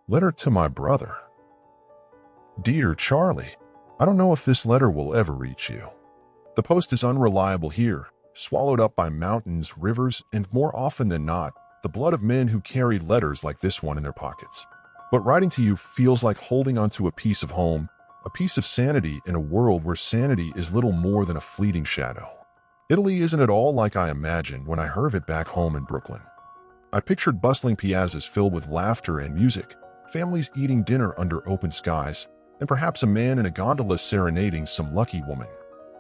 Letter to my brother. Dear Charlie, I don't know if this letter will ever reach you. The post is unreliable here, swallowed up by mountains, rivers, and more often than not, the blood of men who carried letters like this one in their pockets. But writing to you feels like holding onto a piece of home, a piece of sanity in a world where sanity is little more than a fleeting shadow. Italy isn't at all like I imagined when I heard of it back home in Brooklyn. I pictured bustling piazzas filled with laughter and music, families eating dinner under open skies, and perhaps a man in a gondola serenading some lucky woman.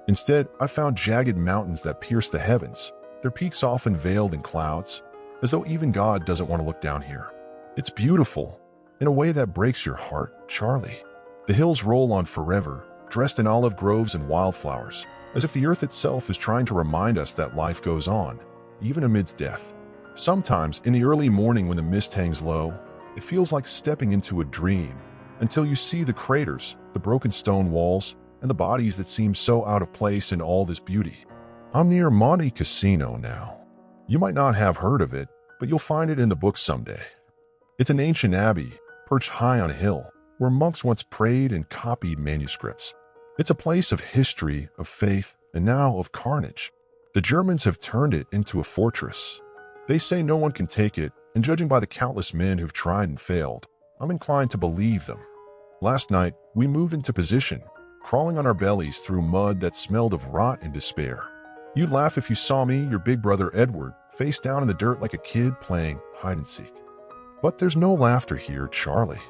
Instead, I found jagged mountains that pierce the heavens, their peaks often veiled in clouds, as though even God doesn't want to look down here. It's beautiful, in a way that breaks your heart, Charlie. The hills roll on forever, dressed in olive groves and wildflowers, as if the earth itself is trying to remind us that life goes on, even amidst death. Sometimes, in the early morning when the mist hangs low, it feels like stepping into a dream, until you see the craters, the broken stone walls, and the bodies that seem so out of place in all this beauty. I'm near Monte Cassino now. You might not have heard of it, but you'll find it in the books someday. It's an ancient abbey, perched high on a hill, where monks once prayed and copied manuscripts. It's a place of history, of faith, and now of carnage. The Germans have turned it into a fortress. They say no one can take it, and judging by the countless men who've tried and failed, I'm inclined to believe them. Last night, we moved into position, crawling on our bellies through mud that smelled of rot and despair. You'd laugh if you saw me, your big brother Edward, face down in the dirt like a kid playing hide-and-seek. But there's no laughter here, Charlie.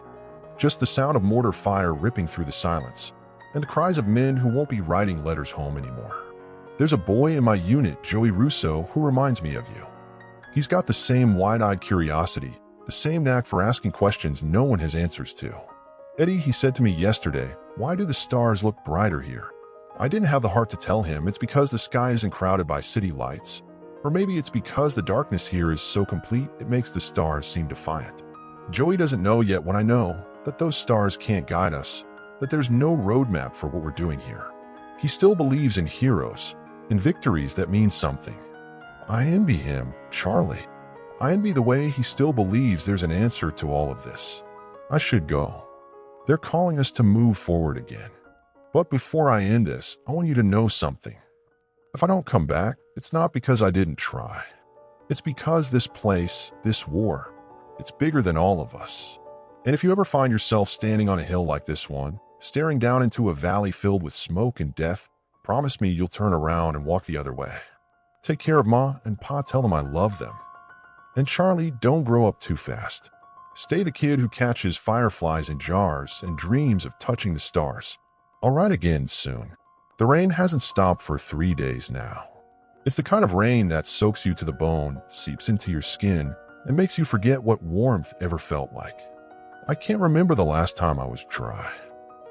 Just the sound of mortar fire ripping through the silence, and the cries of men who won't be writing letters home anymore. There's a boy in my unit, Joey Russo, who reminds me of you. He's got the same wide-eyed curiosity, the same knack for asking questions no one has answers to. Eddie, he said to me yesterday, why do the stars look brighter here? I didn't have the heart to tell him it's because the sky isn't crowded by city lights. Or maybe it's because the darkness here is so complete it makes the stars seem defiant. Joey doesn't know yet what I know, that those stars can't guide us, that there's no roadmap for what we're doing here. He still believes in heroes, in victories that mean something. I envy him, Charlie. I envy the way he still believes there's an answer to all of this. I should go. They're calling us to move forward again. But before I end this, I want you to know something. If I don't come back, it's not because I didn't try. It's because this place, this war, it's bigger than all of us. And if you ever find yourself standing on a hill like this one, staring down into a valley filled with smoke and death, promise me you'll turn around and walk the other way. Take care of Ma and Pa, tell them I love them. And Charlie, don't grow up too fast. Stay the kid who catches fireflies in jars and dreams of touching the stars. I'll write again soon. The rain hasn't stopped for 3 days now. It's the kind of rain that soaks you to the bone, seeps into your skin, and makes you forget what warmth ever felt like. I can't remember the last time I was dry.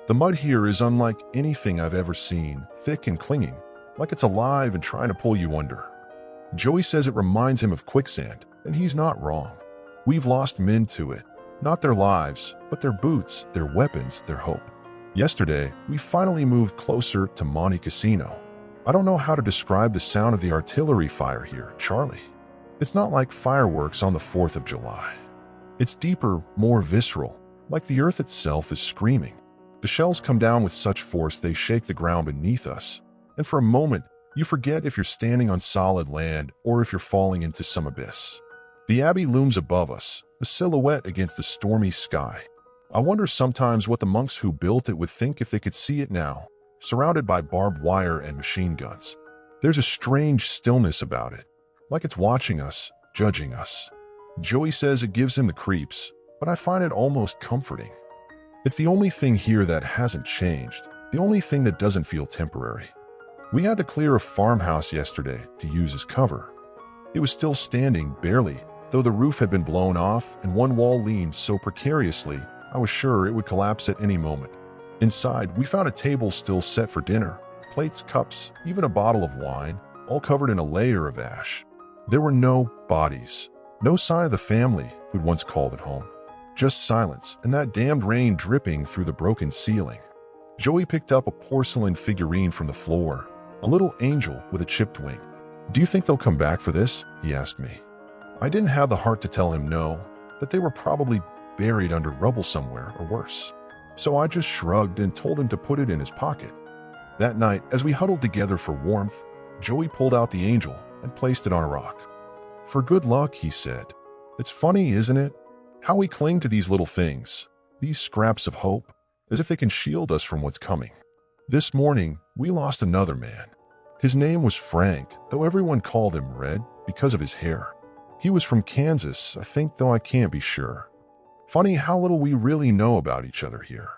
The mud here is unlike anything I've ever seen, thick and clinging, like it's alive and trying to pull you under. Joey says it reminds him of quicksand, and he's not wrong. We've lost men to it, not their lives, but their boots, their weapons, their hope. Yesterday, we finally moved closer to Monte Cassino. I don't know how to describe the sound of the artillery fire here, Charlie. It's not like fireworks on the 4th of July. It's deeper, more visceral, like the earth itself is screaming. The shells come down with such force they shake the ground beneath us, and for a moment, you forget if you're standing on solid land or if you're falling into some abyss. The abbey looms above us, a silhouette against the stormy sky. I wonder sometimes what the monks who built it would think if they could see it now, surrounded by barbed wire and machine guns. There's a strange stillness about it, like it's watching us, judging us. Joey says it gives him the creeps, but I find it almost comforting. It's the only thing here that hasn't changed, the only thing that doesn't feel temporary. We had to clear a farmhouse yesterday to use as cover. It was still standing, barely, though the roof had been blown off and one wall leaned so precariously I was sure it would collapse at any moment. Inside, we found a table still set for dinner, plates, cups, even a bottle of wine, all covered in a layer of ash. There were no bodies, no sign of the family who'd once called it home. Just silence and that damned rain dripping through the broken ceiling. Joey picked up a porcelain figurine from the floor, a little angel with a chipped wing. "Do you think they'll come back for this?" he asked me. I didn't have the heart to tell him no, that they were probably buried under rubble somewhere or worse. So I just shrugged and told him to put it in his pocket. That night, as we huddled together for warmth, Joey pulled out the angel and placed it on a rock. "For good luck," he said. "It's funny, isn't it? How we cling to these little things, these scraps of hope, as if they can shield us from what's coming." This morning, we lost another man. His name was Frank, though everyone called him Red because of his hair. He was from Kansas, I think, though I can't be sure. Funny how little we really know about each other here.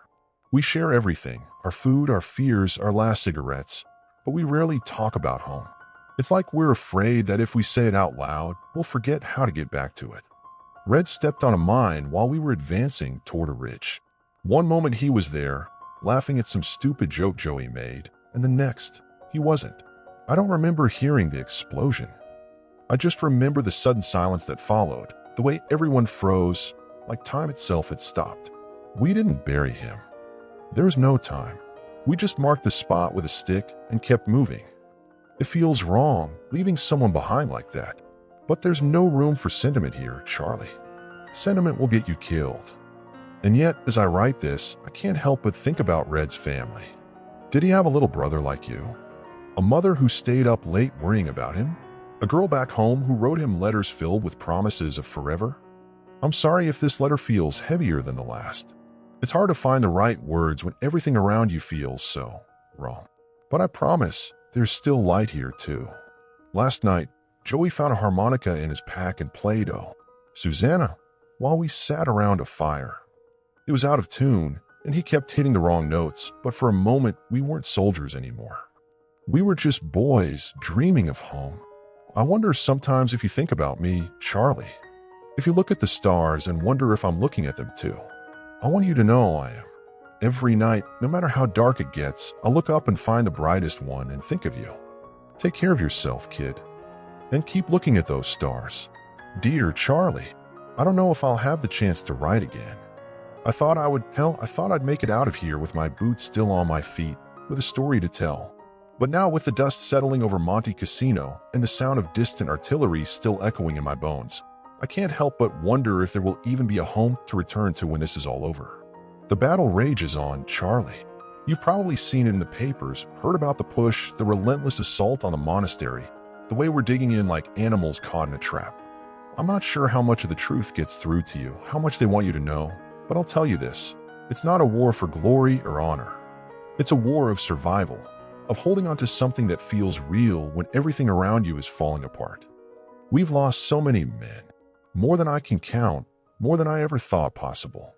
We share everything, our food, our fears, our last cigarettes, but we rarely talk about home. It's like we're afraid that if we say it out loud, we'll forget how to get back to it. Red stepped on a mine while we were advancing toward a ridge. One moment he was there, laughing at some stupid joke Joey made, and the next, he wasn't. I don't remember hearing the explosion. I just remember the sudden silence that followed, the way everyone froze, like time itself had stopped. We didn't bury him. There was no time. We just marked the spot with a stick and kept moving. It feels wrong, leaving someone behind like that. But there's no room for sentiment here, Charlie. Sentiment will get you killed. And yet, as I write this, I can't help but think about Red's family. Did he have a little brother like you? A mother who stayed up late worrying about him? A girl back home who wrote him letters filled with promises of forever? I'm sorry if this letter feels heavier than the last. It's hard to find the right words when everything around you feels so wrong. But I promise, there's still light here too. Last night, Joey found a harmonica in his pack and played Susanna while we sat around a fire. It was out of tune, and he kept hitting the wrong notes, but for a moment, we weren't soldiers anymore. We were just boys dreaming of home. I wonder sometimes if you think about me, Charlie. If you look at the stars and wonder if I'm looking at them too. I want you to know I am. Every night, no matter how dark it gets, I'll look up and find the brightest one and think of you. Take care of yourself, kid. And keep looking at those stars. Dear Charlie, I don't know if I'll have the chance to write again. I thought I'd make it out of here with my boots still on my feet, with a story to tell. But now with the dust settling over Monte Cassino and the sound of distant artillery still echoing in my bones, I can't help but wonder if there will even be a home to return to when this is all over. The battle rages on, Charlie. You've probably seen it in the papers, heard about the push, the relentless assault on the monastery, the way we're digging in like animals caught in a trap. I'm not sure how much of the truth gets through to you, how much they want you to know, but I'll tell you this. It's not a war for glory or honor. It's a war of survival, of holding on to something that feels real when everything around you is falling apart. We've lost so many men. More than I can count, more than I ever thought possible.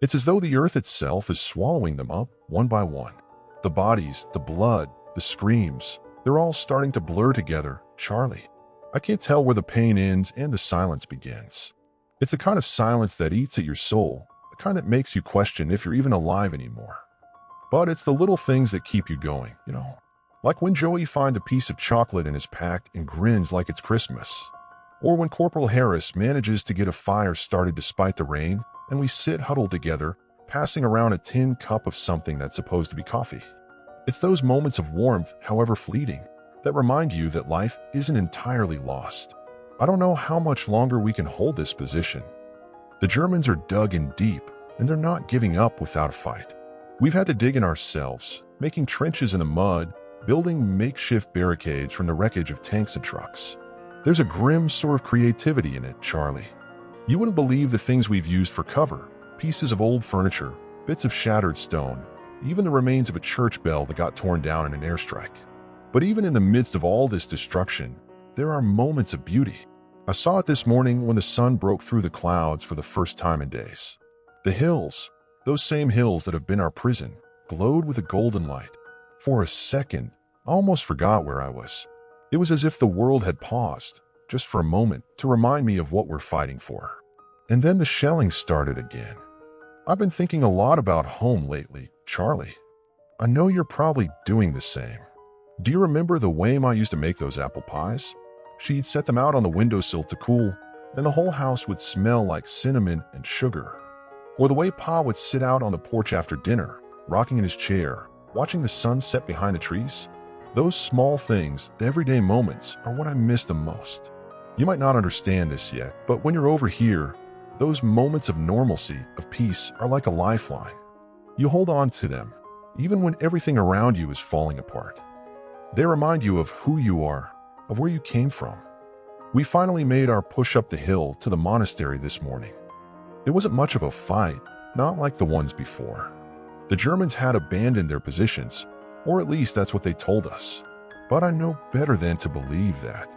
It's as though the earth itself is swallowing them up one by one. The bodies, the blood, the screams, they're all starting to blur together, Charlie. I can't tell where the pain ends and the silence begins. It's the kind of silence that eats at your soul, the kind that makes you question if you're even alive anymore. But it's the little things that keep you going, you know. Like when Joey finds a piece of chocolate in his pack and grins like it's Christmas. Or when Corporal Harris manages to get a fire started despite the rain, and we sit huddled together, passing around a tin cup of something that's supposed to be coffee. It's those moments of warmth, however fleeting, that remind you that life isn't entirely lost. I don't know how much longer we can hold this position. The Germans are dug in deep, and they're not giving up without a fight. We've had to dig in ourselves, making trenches in the mud, building makeshift barricades from the wreckage of tanks and trucks. There's a grim sort of creativity in it, Charlie. You wouldn't believe the things we've used for cover, pieces of old furniture, bits of shattered stone, even the remains of a church bell that got torn down in an airstrike. But even in the midst of all this destruction, there are moments of beauty. I saw it this morning when the sun broke through the clouds for the first time in days. The hills, those same hills that have been our prison, glowed with a golden light. For a second, I almost forgot where I was. It was as if the world had paused, just for a moment, to remind me of what we're fighting for. And then the shelling started again. I've been thinking a lot about home lately, Charlie. I know you're probably doing the same. Do you remember the way Ma used to make those apple pies? She'd set them out on the windowsill to cool, and the whole house would smell like cinnamon and sugar. Or the way Pa would sit out on the porch after dinner, rocking in his chair, watching the sun set behind the trees. Those small things, the everyday moments, are what I miss the most. You might not understand this yet, but when you're over here, Those moments of normalcy, of peace, are like a lifeline. You hold on to them, even when everything around you is falling apart. They remind you of who you are, of where you came from. We finally made our push up the hill to the monastery this morning. It wasn't much of a fight, not like the ones before. The Germans had abandoned their positions, or at least that's what they told us. But I know better than to believe that.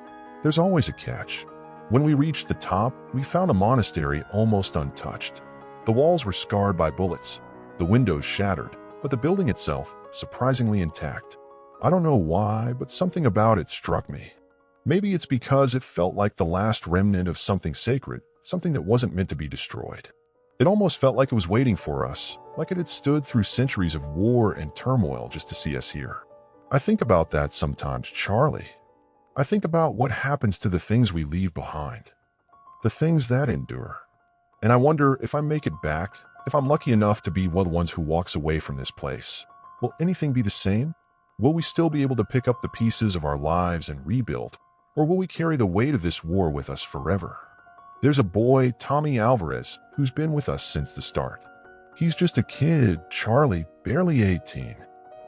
There's always a catch. When we reached the top, we found the monastery almost untouched. The walls were scarred by bullets, the windows shattered, but the building itself surprisingly intact. I don't know why, but something about it struck me. Maybe it's because it felt like the last remnant of something sacred, something that wasn't meant to be destroyed. It almost felt like it was waiting for us, like it had stood through centuries of war and turmoil just to see us here. I think about that sometimes, Charlie. I think about what happens to the things we leave behind, the things that endure. And I wonder if I make it back, if I'm lucky enough to be one of the ones who walks away from this place. Will anything be the same? Will we still be able to pick up the pieces of our lives and rebuild? Or will we carry the weight of this war with us forever? There's a boy, Tommy Alvarez, who's been with us since the start. He's just a kid, Charlie, barely 18.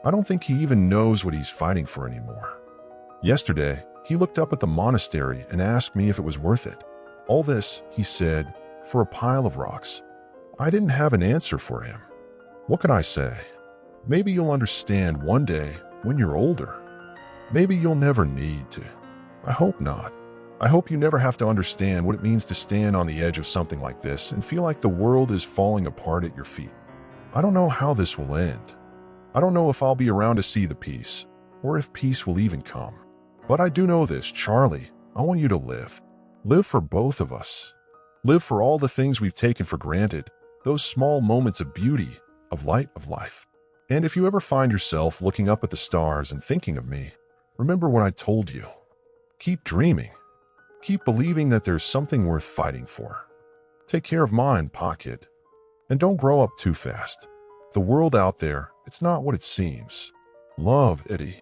I don't think he even knows what he's fighting for anymore. Yesterday, he looked up at the monastery and asked me if it was worth it. All this, he said, for a pile of rocks. I didn't have an answer for him. What could I say? Maybe you'll understand one day when you're older. Maybe you'll never need to. I hope not. I hope you never have to understand what it means to stand on the edge of something like this and feel like the world is falling apart at your feet. I don't know how this will end. I don't know if I'll be around to see the peace, or if peace will even come. But I do know this, Charlie. I want you to live. Live for both of us. Live for all the things we've taken for granted, those small moments of beauty, of light, of life. And if you ever find yourself looking up at the stars and thinking of me, remember what I told you. Keep dreaming. Keep believing that there's something worth fighting for. Take care of mine, Pocket. And don't grow up too fast. The world out there, it's not what it seems. Love, Eddie.